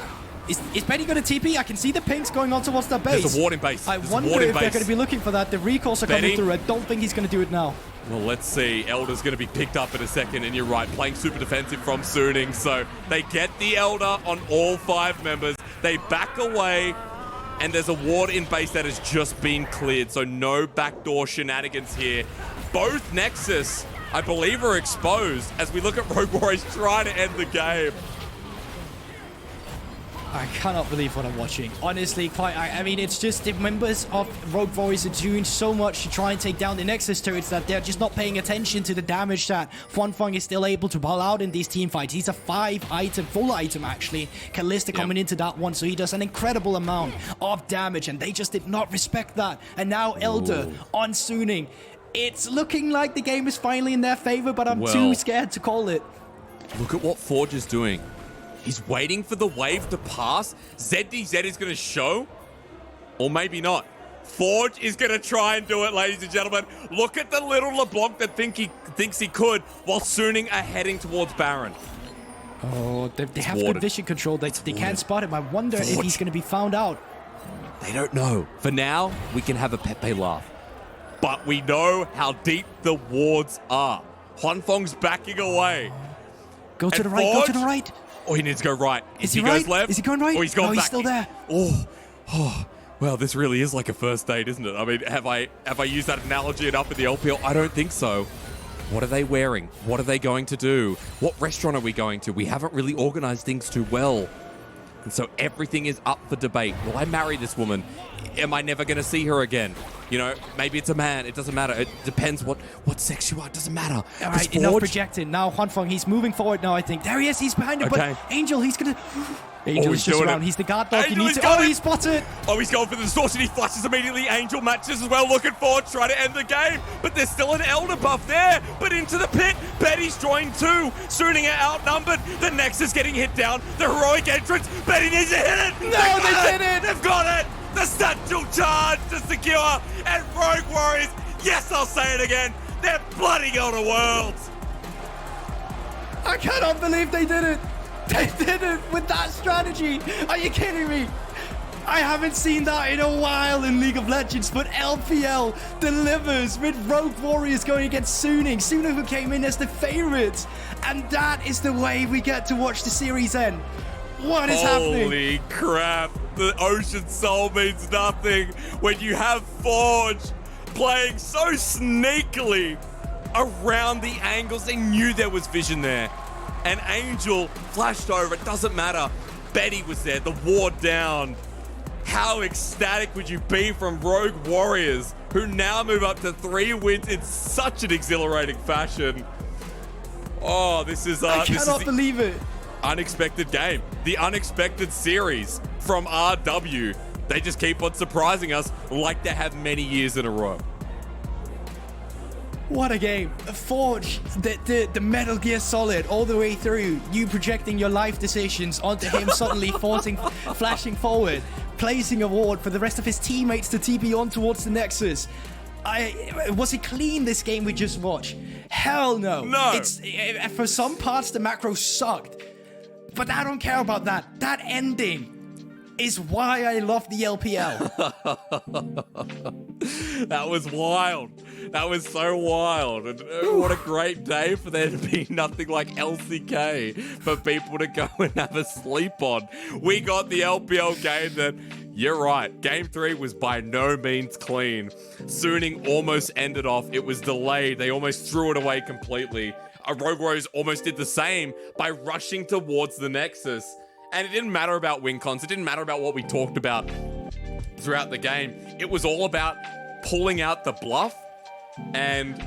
Is Betty going to TP? I can see the pings going on towards the base. There's a ward in base. I wonder if they're going to be looking for that. The recalls are coming through. I don't think he's going to do it now. Well, let's see. Elder's going to be picked up in a second, and you're right, playing super defensive from Suning. So they get the Elder on all 5 members. They back away, and there's a ward in base that has just been cleared. So no backdoor shenanigans here. Both Nexus I believe, are exposed as we look at Rogue Warriors trying to end the game. I cannot believe what I'm watching. Honestly, I mean, it's just the members of Rogue Warriors are doing so much to try and take down the Nexus turrets that they're just not paying attention to the damage that Huanfeng is still able to pull out in these team fights. He's a 5-item, full item actually. Kalista coming into that one, so he does an incredible amount of damage, and they just did not respect that. And now Elder on Suning. It's looking like the game is finally in their favor, but I'm too scared to call it. Look at what Forge is doing. He's waiting for the wave to pass. ZDZ is going to show, or maybe not. Forge is going to try and do it, ladies and gentlemen. Look at the little LeBlanc that thinks he could, while Suning are heading towards Baron. Oh, they have good vision control. They can't spot him. I wonder if he's going to be found out. They don't know. For now, we can have a Pepe laugh. But we know how deep the wards are. Huanfeng's backing away. Go to the right, go to the right. Oh, he needs to go right. Is he goes left. Is he going right? Oh, he's going back. He's still there. Oh, well, this really is like a first date, isn't it? I mean, have I used that analogy enough in the LPL? I don't think so. What are they wearing? What are they going to do? What restaurant are we going to? We haven't really organized things too well. And so everything is up for debate. Will I marry this woman? Am I never going to see her again? You know, maybe it's a man. It doesn't matter. It depends what sex you are. It doesn't matter. All right, enough projecting. Now Huanfeng, he's moving forward now, I think. There he is. He's behind him. Okay. But Angel, he's going to... Angel is just around. He's the guard dog. Angel, he's spotted. Oh, he's going for the distortion. He flashes immediately. Angel matches as well. Looking forward, trying to end the game. But there's still an Elder buff there. But into the pit. Betty's joined too. Suning are outnumbered. The Nexus getting hit down. The heroic entrance. Betty needs to hit it. No, they did it. They've got it. The satchel charge to secure. And Rogue Warriors, yes, I'll say it again, they're bloody going to Worlds. I cannot believe they did it. They did it with that strategy. Are you kidding me? I haven't seen that in a while in League of Legends, but LPL delivers with Rogue Warriors going against Suning. Suning who came in as the favorites. And that is the way we get to watch the series end. What is happening? Holy crap. The Ocean Soul means nothing when you have Forge playing so sneakily around the angles. They knew there was vision there. And Angel flashed over. It doesn't matter. Betty was there. The ward down. How ecstatic would you be from Rogue Warriors, who now move up to 3 wins in such an exhilarating fashion? Oh, this is... I cannot believe it. Unexpected game. The unexpected series from RW. They just keep on surprising us like they have many years in a row. What a game. Forge, the Metal Gear Solid all the way through. You projecting your life decisions onto him suddenly flashing forward, placing a ward for the rest of his teammates to TP on towards the Nexus. Was it clean, this game we just watched? Hell no. No. For some parts, the macro sucked. But I don't care about that. That ending is why I love the LPL. That was wild. That was so wild. And what a great day for there to be nothing like LCK for people to go and have a sleep on. We got the LPL game that, you're right, Game 3 was by no means clean. Suning almost ended off. It was delayed. They almost threw it away completely. Rogue Warriors almost did the same by rushing towards the Nexus. And it didn't matter about win cons. It didn't matter about what we talked about throughout the game. It was all about pulling out the bluff and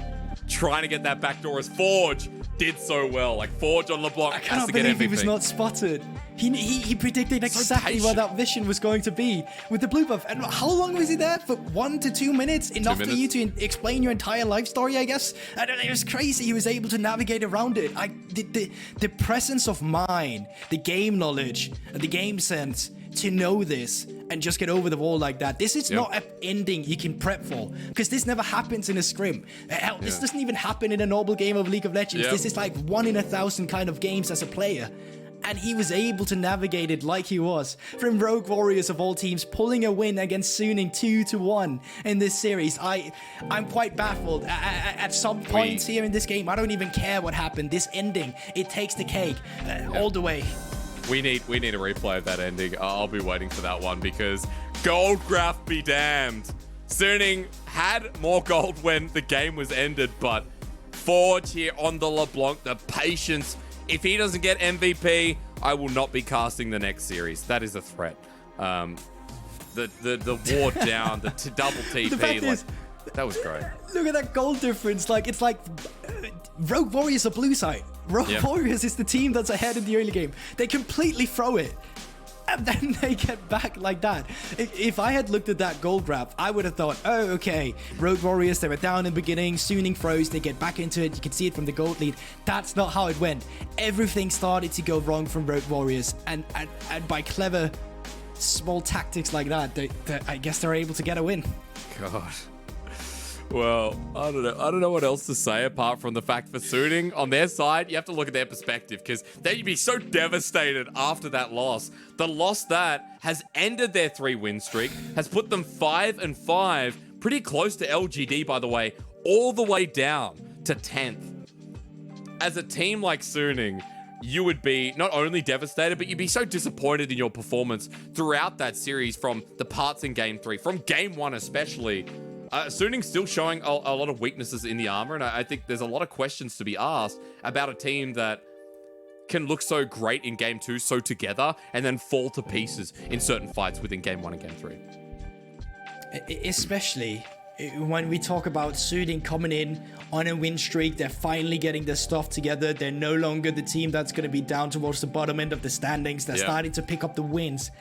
trying to get that backdoor, as Forge did so well. Like, Forge on LeBlanc has to get MVP. I cannot believe he was not spotted. He predicted exactly where that vision was going to be with the blue buff. And how long was he there? For 1 to 2 minutes? Enough for you to explain your entire life story, I guess? I don't know, it was crazy. He was able to navigate around it. The presence of mind, the game knowledge, the game sense to know this and just get over the wall like that. This is not an ending you can prep for, because this never happens in a scrim. Hell, this doesn't even happen in a normal game of League of Legends. This is like 1 in 1,000 kind of games as a player. And he was able to navigate it like he was. From Rogue Warriors of all teams, pulling a win against Suning 2-1 in this series. I'm quite baffled. At some points here in this game, I don't even care what happened. This ending, it takes the cake all the way. We need a replay of that ending. I'll be waiting for that one, because gold graph be damned. Suning had more gold when the game was ended, but Forge here on the LeBlanc, the patience. If he doesn't get MVP, I will not be casting the next series. That is a threat. The ward down, the double TP, that was great. Look at that goal difference. Like, it's like Rogue Warriors are blue side. Rogue Warriors is the team that's ahead in the early game. They completely throw it. And then they get back like that. If I had looked at that goal graph, I would have thought, oh, okay, Rogue Warriors, they were down in the beginning, Suning froze, they get back into it, you can see it from the gold lead. That's not how it went. Everything started to go wrong from Rogue Warriors, and by clever, small tactics like that, I guess they're able to get a win. God. Well, I don't know what else to say apart from the fact for Suning on their side, you have to look at their perspective because they'd be so devastated after that loss. The loss that has ended their 3-win streak, has put them 5-5, pretty close to LGD, by the way, all the way down to 10th. As a team like Suning, you would be not only devastated, but you'd be so disappointed in your performance throughout that series from the parts in Game 3, from Game 1 especially. Suning's still showing a lot of weaknesses in the armor, and I think there's a lot of questions to be asked about a team that can look so great in Game 2, so together, and then fall to pieces in certain fights within Game 1 and Game 3. Especially when we talk about Suning coming in on a win streak, they're finally getting their stuff together. They're no longer the team that's going to be down towards the bottom end of the standings. They're starting to pick up the wins.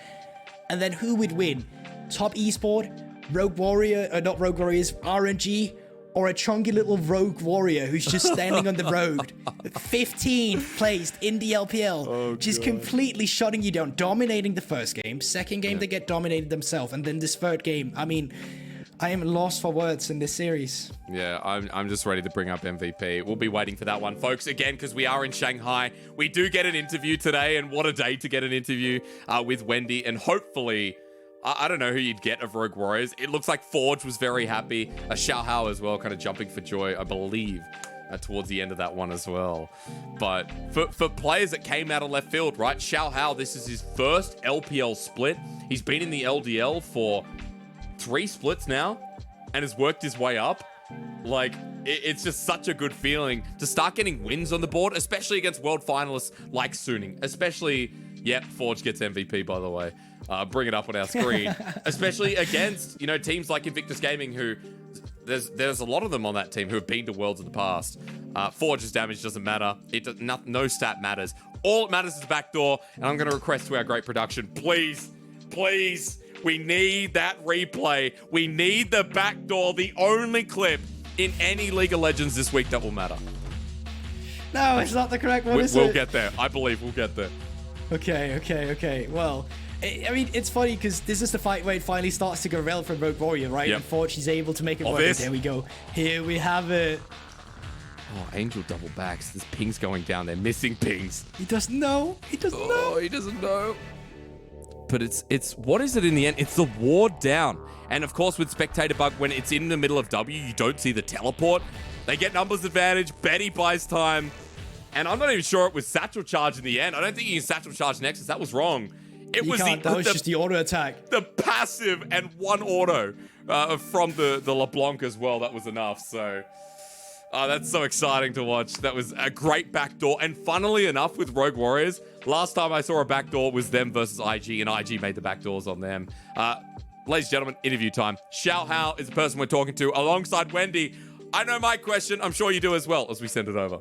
And then who would win? Top esport? Rogue Warrior, not Rogue Warriors, RNG, or a chunky little Rogue Warrior who's just standing on the road, 15th placed in the LPL, just completely shutting you down, dominating the first game. Second game, they get dominated themselves, and then this third game, I mean, I am lost for words in this series. Yeah, I'm just ready to bring up MVP. We'll be waiting for that one, folks. Again, because we are in Shanghai, we do get an interview today, and what a day to get an interview with Wendy, and hopefully, I don't know who you'd get of Rogue Warriors. It looks like Forge was very happy. Xiao Hao as well, kind of jumping for joy, I believe, towards the end of that one as well. But for players that came out of left field, right? Xiao Hao, this is his first LPL split. He's been in the LDL for 3 splits now and has worked his way up. Like, it's just such a good feeling to start getting wins on the board, especially against world finalists like Suning. Especially, Forge gets MVP, by the way. Bring it up on our screen. Especially against, teams like Invictus Gaming, who there's a lot of them on that team who have been to Worlds in the past. Forge's damage doesn't matter. No stat matters. All it matters is the backdoor, and I'm going to request to our great production, please, we need that replay. We need the backdoor, the only clip in any League of Legends this week that will matter. No, it's not the correct one, is it? We'll get there. I believe we'll get there. Okay. Well, I mean, it's funny because this is the fight where it finally starts to go well from Rogue Warrior, right? Yep. And Forge is able to make it work. There we go. Here we have it. Oh, Angel double backs. There's pings going down. They're missing pings. He doesn't know. He doesn't know. But it's what is it in the end? It's the ward down. And of course, with Spectator Bug, when it's in the middle of W, you don't see the teleport. They get numbers advantage. Betty buys time. And I'm not even sure it was Satchel Charge in the end. I don't think you can Satchel Charge Nexus. That was wrong. That was just the auto attack. The passive and one auto from the LeBlanc as well. That was enough. So that's so exciting to watch. That was a great backdoor. And funnily enough, with Rogue Warriors, last time I saw a backdoor was them versus IG, and IG made the backdoors on them. Ladies and gentlemen, interview time. Xiao Hao is the person we're talking to alongside Wendy. I know my question. I'm sure you do as well as we send it over.